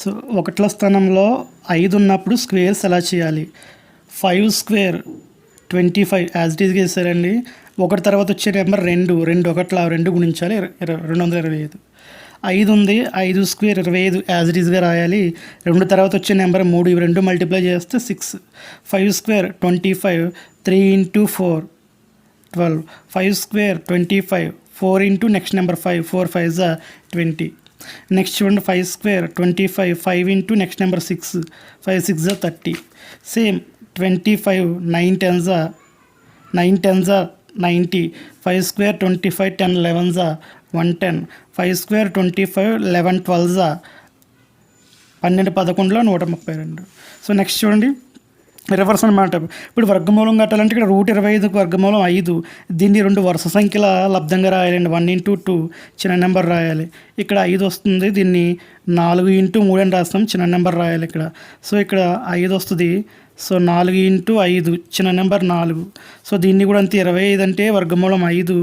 So ఒకట్ల స్థానంలో 5 ఉన్నప్పుడు స్క్వేర్స్ ఎలా చేయాలి? 5 స్క్వేర్ 25 యాజ్ ఇట్ ఈస్గా వేసారండి. ఒకటి తర్వాత వచ్చే నెంబర్ 2 ఒకట్ల 2 గుణించాలి 225. 5 ఉంది, 5 స్క్వేర్ 25 యాజ్ ఇట్ ఈస్గా రాయాలి. 2 తర్వాత వచ్చే నెంబర్ 3, ఇవి 2 మల్టిప్లై చేస్తే 6. 5 square 25, 3 into 4 12. 5 square 25, 4 into next number 5, 4 5 20. Next చూడండి 5 square 25, 5 into next number 6, 5 6 30. Same 25, 9 10 90. 5 square 25, 10 11 110. 5 square 25, 11 12 12 11లో 132. So next చూడండి రివర్స్ అనమాట. ఇప్పుడు వర్గమూలం కట్టాలంటే ఇక్కడ √25కు వర్గమూలం 5, దీన్ని 2 వరుస సంఖ్యల లబ్ధంగా రాయాలండి. 1 ఇంటూ 2 చిన్న నెంబర్ రాయాలి. ఇక్కడ 5 వస్తుంది, దీన్ని 4 ఇంటూ 3 అని రాస్తాం, చిన్న నెంబర్ రాయాలి ఇక్కడ. సో ఇక్కడ 5 వస్తుంది, సో 4 ఇంటూ 5 చిన్న నెంబర్ 4. సో దీన్ని కూడా అంతే, 25 అంటే వర్గమూలం 5,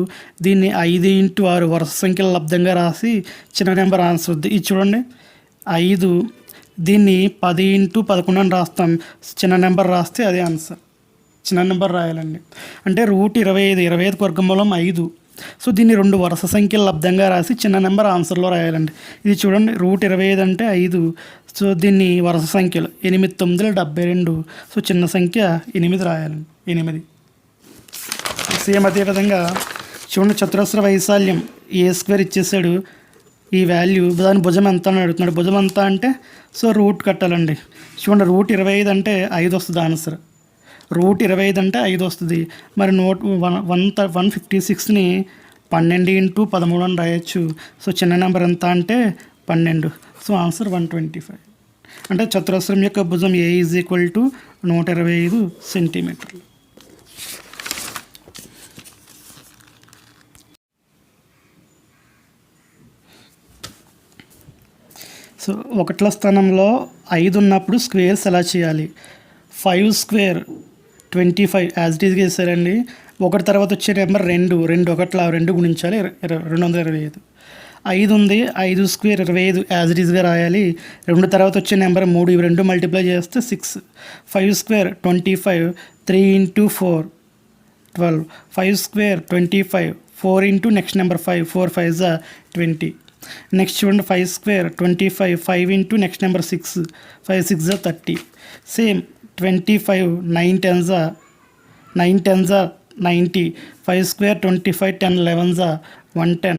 దీన్ని 5 ఇంటూ 6 వరుస సంఖ్యల లబ్ధంగా రాసి చిన్న నెంబర్ ఆన్సర్ వద్ది. ఇది చూడండి 5, దీన్ని 10 ఇంటూ 11 అని రాస్తాం, చిన్న నెంబర్ రాస్తే అదే ఆన్సర్. చిన్న నెంబర్ రాయాలండి. అంటే √25 వర్గమూలం 5. సో దీన్ని 2 వరుస సంఖ్యల లబ్ధంగా రాసి చిన్న నెంబర్ ఆన్సర్లో రాయాలండి. ఇది చూడండి √25 అంటే 5, సో దీన్ని వరుస సంఖ్యలు 8 9 72, సో చిన్న సంఖ్య 8 రాయాలండి. 8 సేమ్ అదేవిధంగా చూడండి చతురస్ర వైశాల్యం a² ఇచ్చేసాడు. ఈ వాల్యూ దాని భుజం ఎంత అని అడుగుతున్నాడు. భుజం ఎంత అంటే సో రూట్ కట్టాలండి. చూడండి √25 అంటే 5 వస్తుంది ఆన్సర్. √25 అంటే 5 వస్తుంది. మరి 156ని 12 ఇంటూ 13 అని రాయొచ్చు. సో చిన్న నెంబర్ ఎంత అంటే 12. So answer 125. అంటే చతురస్రం యొక్క భుజం A = 125 సెంటీమీటర్లు. సో ఒకట్ల స్థానంలో 5 ఉన్నప్పుడు స్క్వేర్స్ ఎలా చేయాలి? 5 స్క్వేర్ 25 యాజ్ ఇట్ ఈస్గా వేసారండి. ఒకటి తర్వాత వచ్చే నెంబర్ 2 ఒకట్ల 2 గుణించాలి 225. 5 ఉంది, 5 స్క్వేర్ 25 యాజ్ ఇట్ ఈస్గా రాయాలి. 2 తర్వాత వచ్చే నెంబర్ 3, ఇవి 2 మల్టిప్లై చేస్తే 6. 5 square 25, 3 into 4 12. 5 square 25, 4 into next number 5, 4 5 20. Next చూడండి 5 square 25, 5 into next number 6, 5 6 30. Same 25, 9 10 90. 5 square 25, 10 11 110.